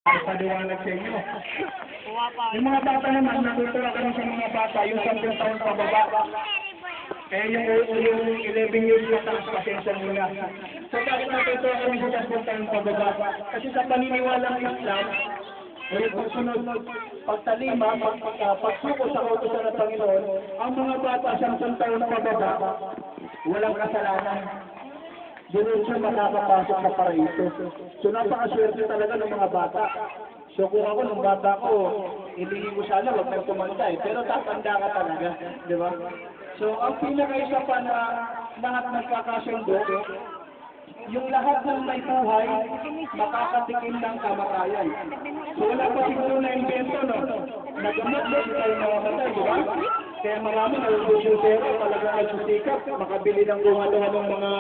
Paliwanag sa inyo. Yung mga bata naman, natuturo kami sa mga bata, yung 10 taon pababa. Eh, yung 11 years na taas, pasensya muna. So, bakit natuturo kami sa 10 taon pababa? Kasi sa paniniwalang Islam, may pagsunod, pagtalima, pagsuko sa kautusan ng Panginoon, ang mga bata 10 taon pababa, walang kasalanan. Diretso makakapasok sa paraiso. So napakaswerte talaga ng mga bata. So kung ako nung bata ko, hindi ko sana wag nang tumanda pero tatanda ka talaga, di ba? So ang pinaka-isa pa na lahat nagkakasundo, yung lahat ng may buhay, makakatikim ng kamatayan. So wala pa siguro na invento, no? Nagamot na tayo mamamatay, di ba? Kaya marami nalulusyo pero talaga nagsusikap, makabili ng kung mga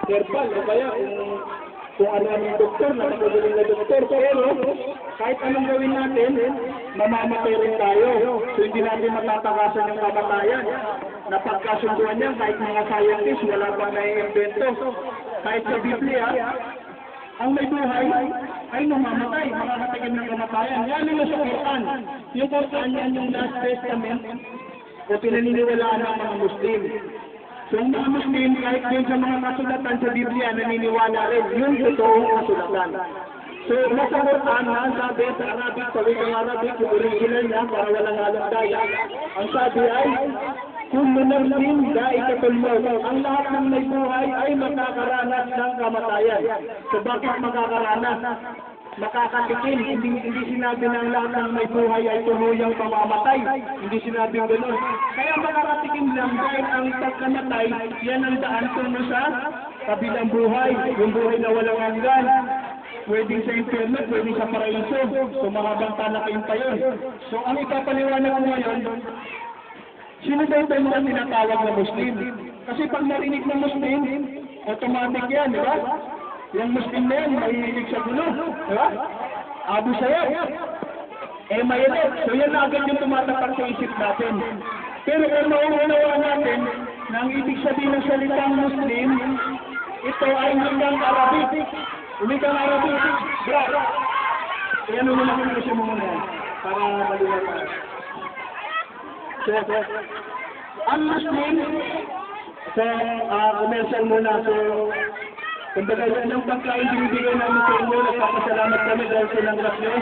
herbal, o kaya kung ano-ano yung doktor, nakagaling na doktor. Pero kahit anong gawin natin, mamamatay rin tayo. So hindi natin matatakasan yung kamatayan. Napagkasunduan niya, kahit mga scientists, wala pang nai-invento. Kahit sa Biblia, ang may buhay ay mamamatay, makakatikim ng kamatayan. Yan yung sa Quran. Yung Quran yan yung Last Testament o pinaniniwalaan ng mga Muslim. So ang mga Muslim, kahit din sa mga kasulatan sa Biblia, naniniwala rin yung totoong kasulatan. So nasa Quran na sabi sa Arabic, sa wikang Arabic, yung original niya, para walang halong daya, ang sabi ay, kullu nafsin dha'iqatul maut. Ang lahat ng may buhay ay makakaranas ng kamatayan. So bakit makakaranas? Makakatikim. Hindi sinabi ng lahat ng may buhay ay tuluyang pamamatay. Hindi sinabi gano'n. Kaya makakatikim lang dahil ang pagkamatay, yan ang daan tungo sa kabilang buhay. Yung buhay na walang hanggan. Pwedeng sa impyerno, pwedeng sa paraiso. So mahabang talaking pa yun. So ang ipapaliwanag ko ngayon, sino ba ito mga tinatawag na Muslim? Kasi pag narinig ng Muslim, automatic yan, di ba? Yung Muslim na yan, mahihilig sa gulo, di ba? Abu Sayyaf, mayalit. So yan na agad yung tumatapak sa isip natin. Pero kung mauunawa natin na ang ibig sabihin ng salitang Muslim, ito ay hanggang Arabic. Umikang Arabic, bra. Yan mo na kung gusto mo muna yan, para maliwanag. So, ang Muslim, sa commercial muna, so, kumbaga yan ang pagkain binibigay namin sa inyo, nagpapasalamat kami dahil sa langgap nyo.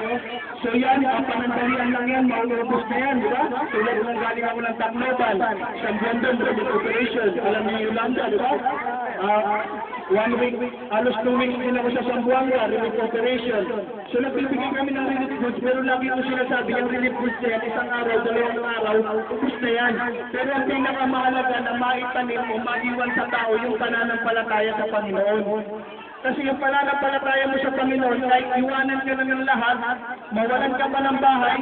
So yan, ang panandalian lang yan, maulubos na yan, di ba? Tulad ng galing ako ng Tacloban, San Blandon, Relief Operation, alam niyo Yolanda, di ba? 1 week, halos 2 weeks din ako sa Zamboanga, Relief Operation. So nagbibigay kami ng relief goods, pero lagi ko sinasabi, yung relief goods na yan, isang araw, 2 araw, ubus na yan. Pero ang pinakamahalaga na maitanim o maiwan sa tao yung pananampalataya sa Panginoon. Kasi yung pananampalataya mo sa Panginoon, kahit iwanan ka na ng lahat, mawalan ka pa ng bahay,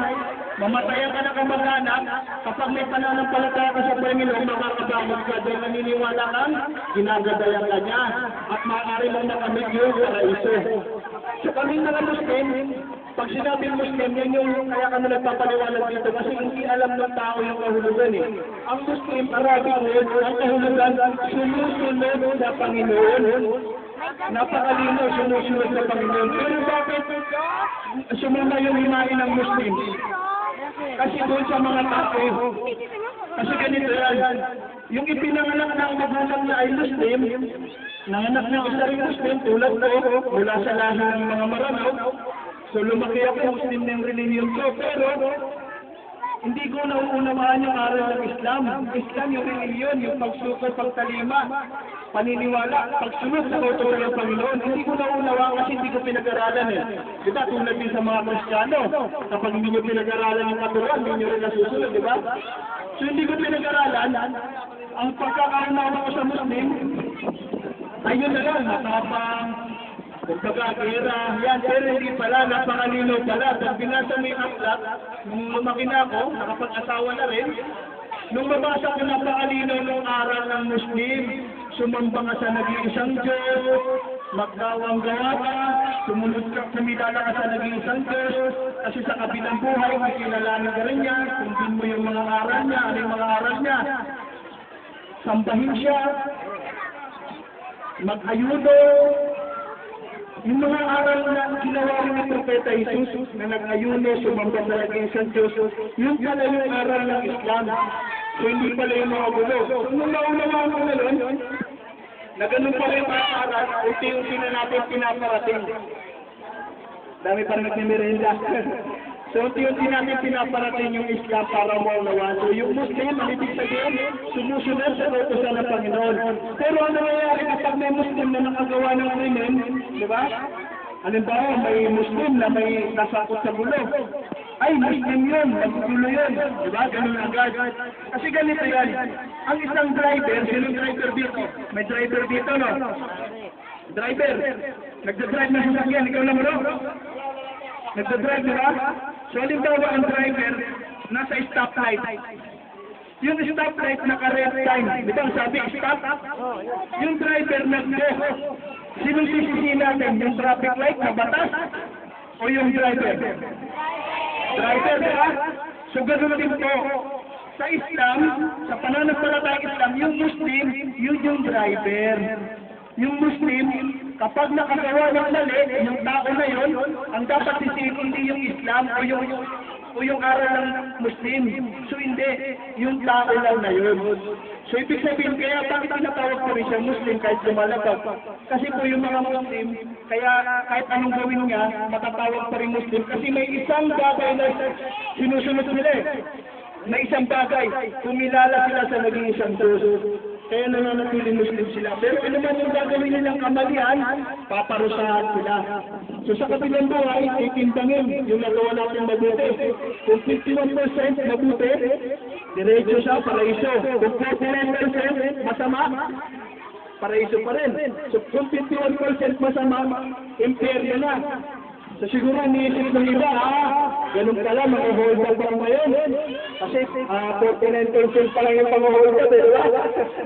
mamatayan ka na kamag-anak, kapag may pananampalataya ka sa Panginoon, makakabangon ka dahil naniniwala kang ginagadayan ka niya at maaari mong nakamit yung paraiso. So kaming mga Muslim, pag sinabing Muslim, yan yung kaya kami nagpapaliwanag dito kasi hindi alam ng tao yung kahulugan eh. Ang Muslim, Arabic word, ang kahulugan, sumusunod sa Panginoon. Napakalino, sumusunod sa Panginoon. Pero bakit sumama yung himain ng Muslim? Kasi doon sa mga tao, kasi ganito yan, yung ipinanganak ng magulang na ay Muslim, nanganak ng isa rin Muslim, tulad ko, mula sa lahi ng mga Maranaw, so lumaki ako Muslim ng religion ko, pero hindi ko nauunawaan yung aral ng Islam. Islam yung religion, yung pagsuko, pagtalima, paniniwala, pagsunod sa kautusan ng Panginoon. Hindi ko nauunawaan kasi hindi ko pinag-aralan eh. Diba, tulad din sa mga Kristiyano, kapag hindi nyo pinag-aralan yung katuruan, hindi nyo rin nasusunod, diba? So hindi ko pinag-aralan, ang pagkakaunawa ko sa Muslim, ayun na lang, matapang, pagkakira, yan, pero hindi pala, napakalino pala. Pag binasa mo yung aklat, nung lumaki na ako, nakapag-asawa na rin, nung mabasa ko napakalino ng aral ng Muslim, sumamba ka sa nag-iisang Diyos, magdawang gawa ka, sumunod ka, kumilala ka sa nag-iisang Diyos, kasi sa kabilang buhay, makilalanin ka rin niya, sundin mo yung mga aral niya, ano yung mga aral niya, sambahin siya, mag-ayudo, Yung mga aral na ginawa rin ni Propeta Jesus na nag-ayuno, sumamba sa laging sa Diyos, yun pala yung aral ng Islam. So hindi pala yung mga gulo. So nung naunawaan ko na nun, na ganun pala yung mga aral, unti-unti na natin pinaparating. Dami pa nagmimerenda. So, unti-unti natin pinaparating yung Islam para maunawaan. So, yung Muslim, ang ibig sabihin, sumusunod sa utusan ng Panginoon. Pero ano nangyayari kapag may Muslim na nakagawa ng krimen, di ba? Halimbawa, may Muslim na may nasakot sa gulo. Ay, Muslim yun, naggulo yun. Di ba? Ganun agad. Kasi ganito yan. Ang isang driver, sinong driver dito? May driver dito, no? Driver. Nagdadrive na sasakyan, ikaw lang, no? Nagdadrive, di ba? So, halimbawa ang driver, nasa stoplight. Yung stoplight, naka-red time. Di ba, sabi, stop? Yung driver, nag-go. Sinong sisisi natin? Yung traffic light na batas? O yung driver? Driver, di ba? So, ganoon din po. Sa Islam, sa pananampalatayang Islam, yung Muslim, yun yung driver. Yung Muslim, kapag nakagawa ng mali, yung tao na yun, ang dapat sisihin hindi yung Islam o yung aral ng Muslim. So hindi, yung tao lang na yun. So ibig sabihin, kaya bakit tinatawag ko rin siya Muslim kahit lumalabag? Kasi po yung mga Muslim, kaya kahit anong gawin niya, matatawag pa rin Muslim. Kasi may isang bagay na sinusunod nila eh. May isang bagay, kumilala sila sa naging isang Diyos. Kaya nananatiling Muslim sila. Pero ano man yung gagawin nilang kamalian, paparusahan sila. So sa kabilang buhay, itintangin yung nagawa natin mabuti. Kung 51% mabuti, diretso siya, paraiso. Kung 49% masama, paraiso pa rin. So kung 51% masama, impyerno na. So siguro niisip ng iba, ganun pala, mag-hold up lang ngayon. Kasi 49% pa lang yung pang-hold up, diba?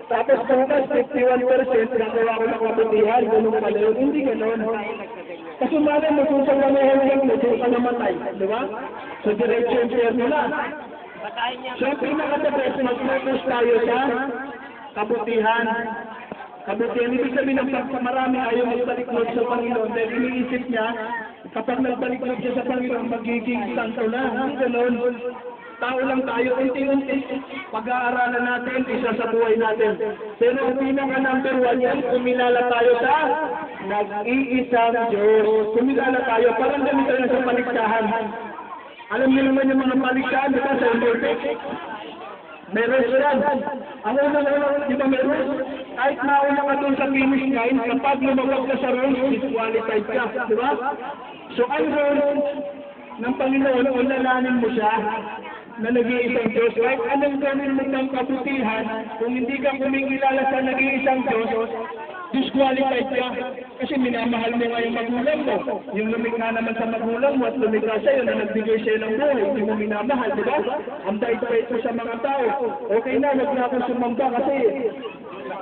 Tapos bukas, 51% nagawa ko ng kabutihan, ganun pala yun. Hindi ganun. Kasi mali, masusang na may hold up, masusang namatay, diba? So diretso yung perno na. So pinaka-the-best, mag-focus tayo sa kabutihan. Kabutihan, ibig sabihin ng marami ayaw magbaliklod sa Panginoon dahil iniisip niya, kapag nagbaliklod siya sa Panginoon, magiging santo na. Ganon. Tao lang tayo, unti-unti, pag-aaralan natin, isa sa buhay natin. Pero ang pinaka-number 1 yan, kumilala tayo sa nag-iisang Diyos. Kumilala tayo, parang ganito na sa paligsahan. Alam niyo naman yung mga paligsahan, di ba, sa Olympics? May rush yan. Ang unang-unang, di ba may rush? Kahit nauna ka doon sa finish line, kapag lumabag ka sa rush, disqualified ka. Di ba? So ang role ng Panginoon, ulalanin mo siya na nag-iisang Diyos. Kahit anong gawin mo ng kabutihan, kung hindi ka kumingilala sa nag-iisang Diyos, disqualified ka. Kasi minamahal mo nga yung magulang mo. Yung lumikha naman sa magulang mo at lumikha sa'yo na nagbigay sa'yo ng buhay, hindi mo minamahal, di ba? Ang bait-bait mo sa mga tao. Okay na, wag na akong sumamba kasi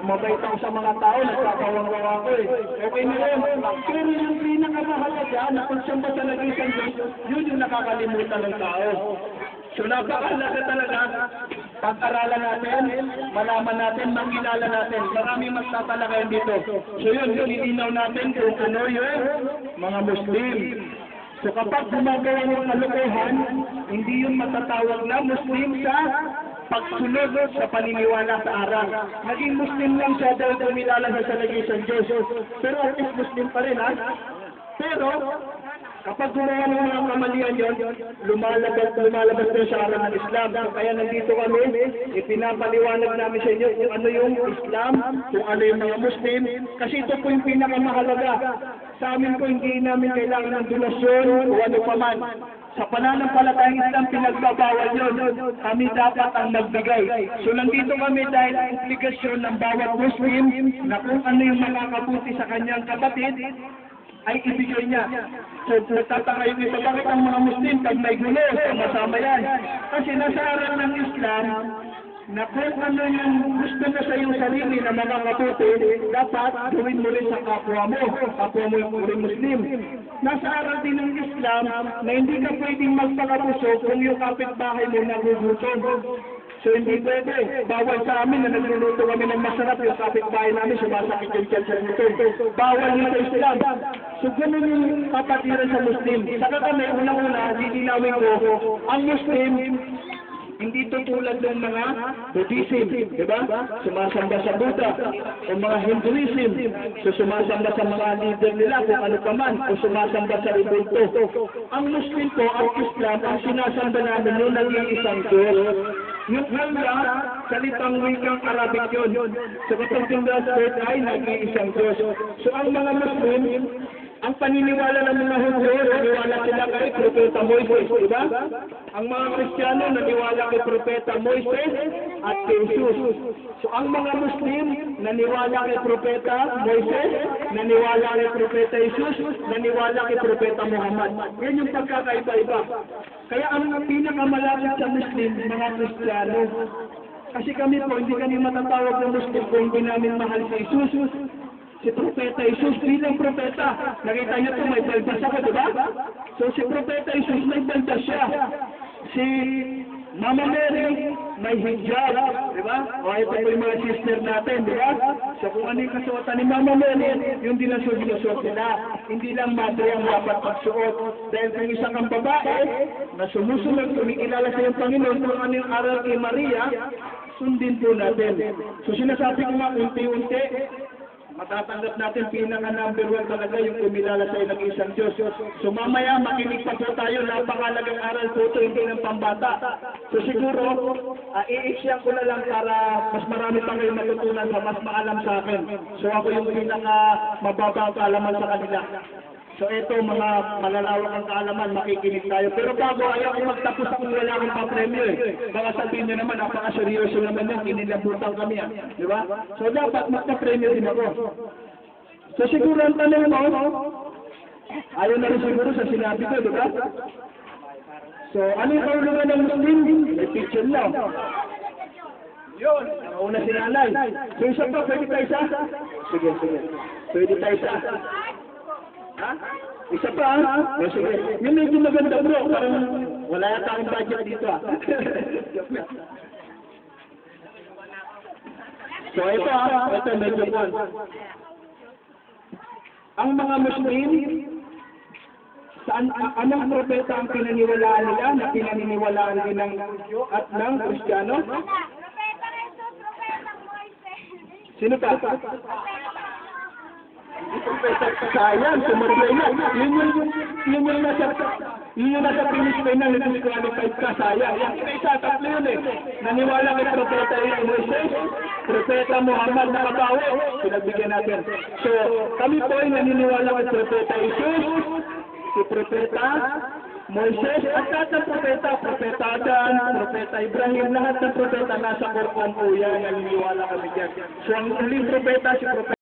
mabait ako sa mga tao, nagkakawang-wawa ko eh. Okay na yun. Pero yung pinakamahalaga na pagsamba sa nag-isang Diyos, yun yung nakakalimutan ng tao. So napakalaga talaga, pag-aralan natin, malaman natin, makilala natin. Marami magtatalakayan dito. So yun, ilinaw natin kung ano yun, mga Muslim. So kapag gumagawa ng kalokohan, hindi yun matatawag na Muslim sa pagsunod sa paniniwala sa aral. Naging Muslim lang siya dahil kumilala sa nag-iisang Diyos. Pero at least Muslim pa rin, ha? Pero kapag gumawa ng mga kamalian yun, lumalabas na sa aral ng Islam. So, kaya nandito kami, ipinapaliwanag namin sa inyo kung ano yung Islam, kung ano yung mga Muslim. Kasi ito po yung pinakamahalaga. Sa amin po, hindi namin kailangan ng donasyon o ano pa man. Sa pananampalatayang Islam, pinagbabawal yun. Kami dapat ang nagbigay. So nandito kami dahil ang obligasyon ng bawat Muslim na kung ano yung makakabuti sa kanyang kapatid, ay ibigay niya. So, nagtataka yung iba, bakit ang mga Muslim, pag may gulo, sama-sama yan. Kasi nasa aral ng Islam, na kung ano yung gusto na sa iyong sarili na makakabuti, dapat gawin mo rin sa kapwa mo yung rin Muslim. Nasa aral din ng Islam, na hindi ka pwedeng magpakabuso kung yung kapitbahay mo nagugutom. So hindi pwede. Bawal sa amin na nagluluto kami ng masarap yung kapitbahay namin, sumasakit yung tiyan sa luto. Bawal yun sa Islam. So ganun yung kapatiran sa Muslim. Saka kami, unang-una, dilinawin ko, ang Muslim, hindi tutulad ng mga Buddhism, di ba? Sumasamba sa Buddha, o mga Hinduism, so sumasamba sa mga leader nila kung ano pa man, o sumasamba sa ibulto. Ang Muslim po, ang Islam, ang sinasamba namin yung nag-iisang Diyos. Yung Allah, salitang wikang Arabic yun. So kapag yung last word ay nag-iisang Diyos. So ang mga Muslim, ang paniniwala ng mga Hudyo, naniwala sila kay Propeta Moises, di ba? Ang mga Kristiyano, naniwala kay Propeta Moises at kay Jesus. So ang mga Muslim, naniwala kay Propeta Moises, naniwala kay Propeta Jesus, naniwala kay Propeta Muhammad. Yan yung pagkakaiba-iba. Kaya ang pinakamalapit sa Muslim, mga Kristiyano. Kasi kami po, hindi kami matatawag ng Muslim kung hindi namin mahal si Jesus. Si Propeta Jesus bilang propeta. Nakita niyo ito, may baldas ako, di ba? So si Propeta Jesus may baldas siya. Si Mama Mary may hijab, di ba? O ito po yung mga sister natin, di ba? So kung ano yung kasuotan ni Mama Mary, yung din ang sinusuot nila. Hindi lang madre ang dapat magsuot. Dahil kung isa kang babae na sumusunod, kumikilala sa iyong Panginoon, kung ano yung aral kay Maria, sundin po natin. So sinasabi ko nga, unti-unti, matatanggap natin pinaka-number 1 talaga yung kumilala sa ng isang Diyos. So mamaya makinig pa po tayo, napakalagang aral po ito, hindi ng pambata. So siguro, i-share ko na lang para mas marami pa kayong matutunan sa mas maalam sa akin. So ako yung pinaka-mababang kaalaman sa kanila. So ito mga malalawak ang kaalaman, makikinig tayo. Pero bago, ayaw ko magtapos kung wala akong pa-premyo eh. Baka sabihin nyo naman, napaka-seryoso naman yan, kinilabutan kami yan. Di ba? So dapat magpa-premyo din ako. So siguro ang tanong mo, ayaw na rin siguro sa sinabi ko, di ba? So ano yung kaulungan ng Muslim? May picture lang. Yun, nauna si nanay. So isa pa, pwede tayo isa? Sige. Pwede tayo isa. Ha? Isa pa, ha? O sige. Yung medyo maganda bro, parang wala yata akong budget dito, ha? So ito, ha? Ito, medyo po. Ang mga Muslim, anong propeta ang pinaniwalaan nila na pinaniniwalaan din ng Hudyo at ng Kristiyano? Propeta Jesus, Propeta Moises. Sino pa? Sayang, sumablay na. Yun yung nasa finish line na disqualified ka, sayang. Yung isa, tatlo yun eh. Naniwala kay Propeta Moises, Propeta Muhammad na kabawi. Pinagbigyan natin. So, kami po ay naniniwala kay Propeta Jesus, si Propeta Moises, at lahat ng propeta, Propeta Adan, Propeta Ibrahim, lahat ng propeta nasa korpong po yan, naniniwala kami dyan. So, ang uling propeta, si Propeta